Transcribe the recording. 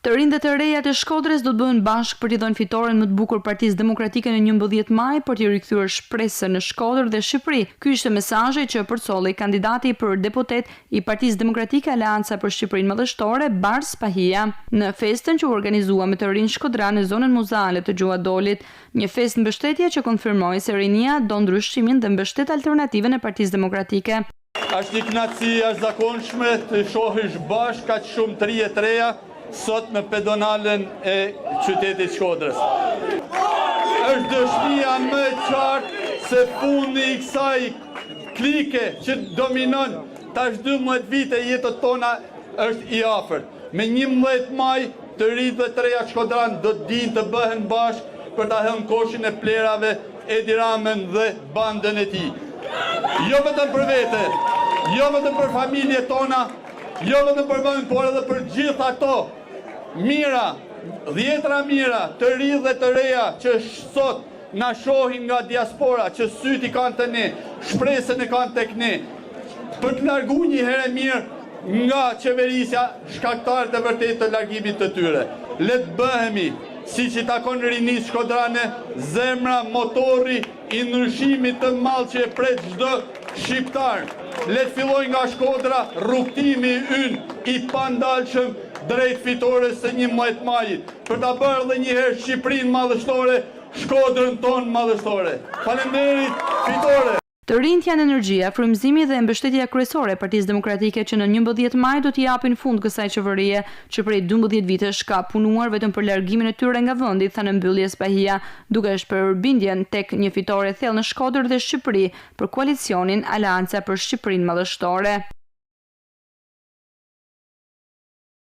Të rinj dhe të rejat e Shkodrës do të bëhen bashkë për t'i dhënë fitoren më të bukur Partisë Demokratike në 11 maj për t'i rikthyer shpresën në Shkodër dhe Shqipëri. Ky ishte mesazhi që përcolli kandidati për deputet i Partisë Demokratike Aleanca për Shqipërinë Madhështore, Bars Pahia, në festën që u organizua me të rinj shkodran në zonën muzale të Gjuadolit, një festë mbështetje që konfirmoi se rinia do ndryshimin dhe mbështet alternativën e Partisë Demokratike. Është një kënaqësi jashtëzakonshme të shohësh bashkë kaq shumë të rinj të reja sot me pedonalen e qytetit Shkodrës. Është dëshmia më e qartë se fundi i kësaj klike që dominon tash 12 vite jetët tona është i afërt. Me 11 maj të rinj dhe të reja shkodran do të dinë të bëhen bashkë për ta hënë koshin e plerave Edi Ramën dhe bandën e tij. Jo vetëm për vete, jo vetëm për familjet tona, jo vetëm për vend, por edhe për gjithë ato mira, dhjetra mira, të rinj dhe të reja që sot na shohin nga diaspora, që syti kanë të ne, shpresën e kanë tek ne, për të larguar një herë mirë nga qeverisja shkaktarët e vërtet të largimit të tyre. Le të bëhemi siç i takon rinisë shkodrane, zemra, motori i ndryshimit të madh që e pret çdo shqiptar. Le të fillojë nga Shkodra rrugtimi ynë i pandalshëm drejt fitores së 11 majit, për ta bërë edhe një herë Shqipërinë madhështore, Shkodrën tonë madhështore. Faleminderit, fitore! Të rinjt janë energjia, frymëzimi dhe mbështetja kryesore e Partisë Demokratike që në 11 maj do t'i japin fund kësaj qeverie që prej 12 vitesh ka punuar vetëm për largimin e tyre nga vendi, tha në mbylljes Pahia, duke shprehur bindjen tek një fitore thellë në Shkodër dhe Shqipëri për koalicionin Aleanca për Shqipërinë Madhështore.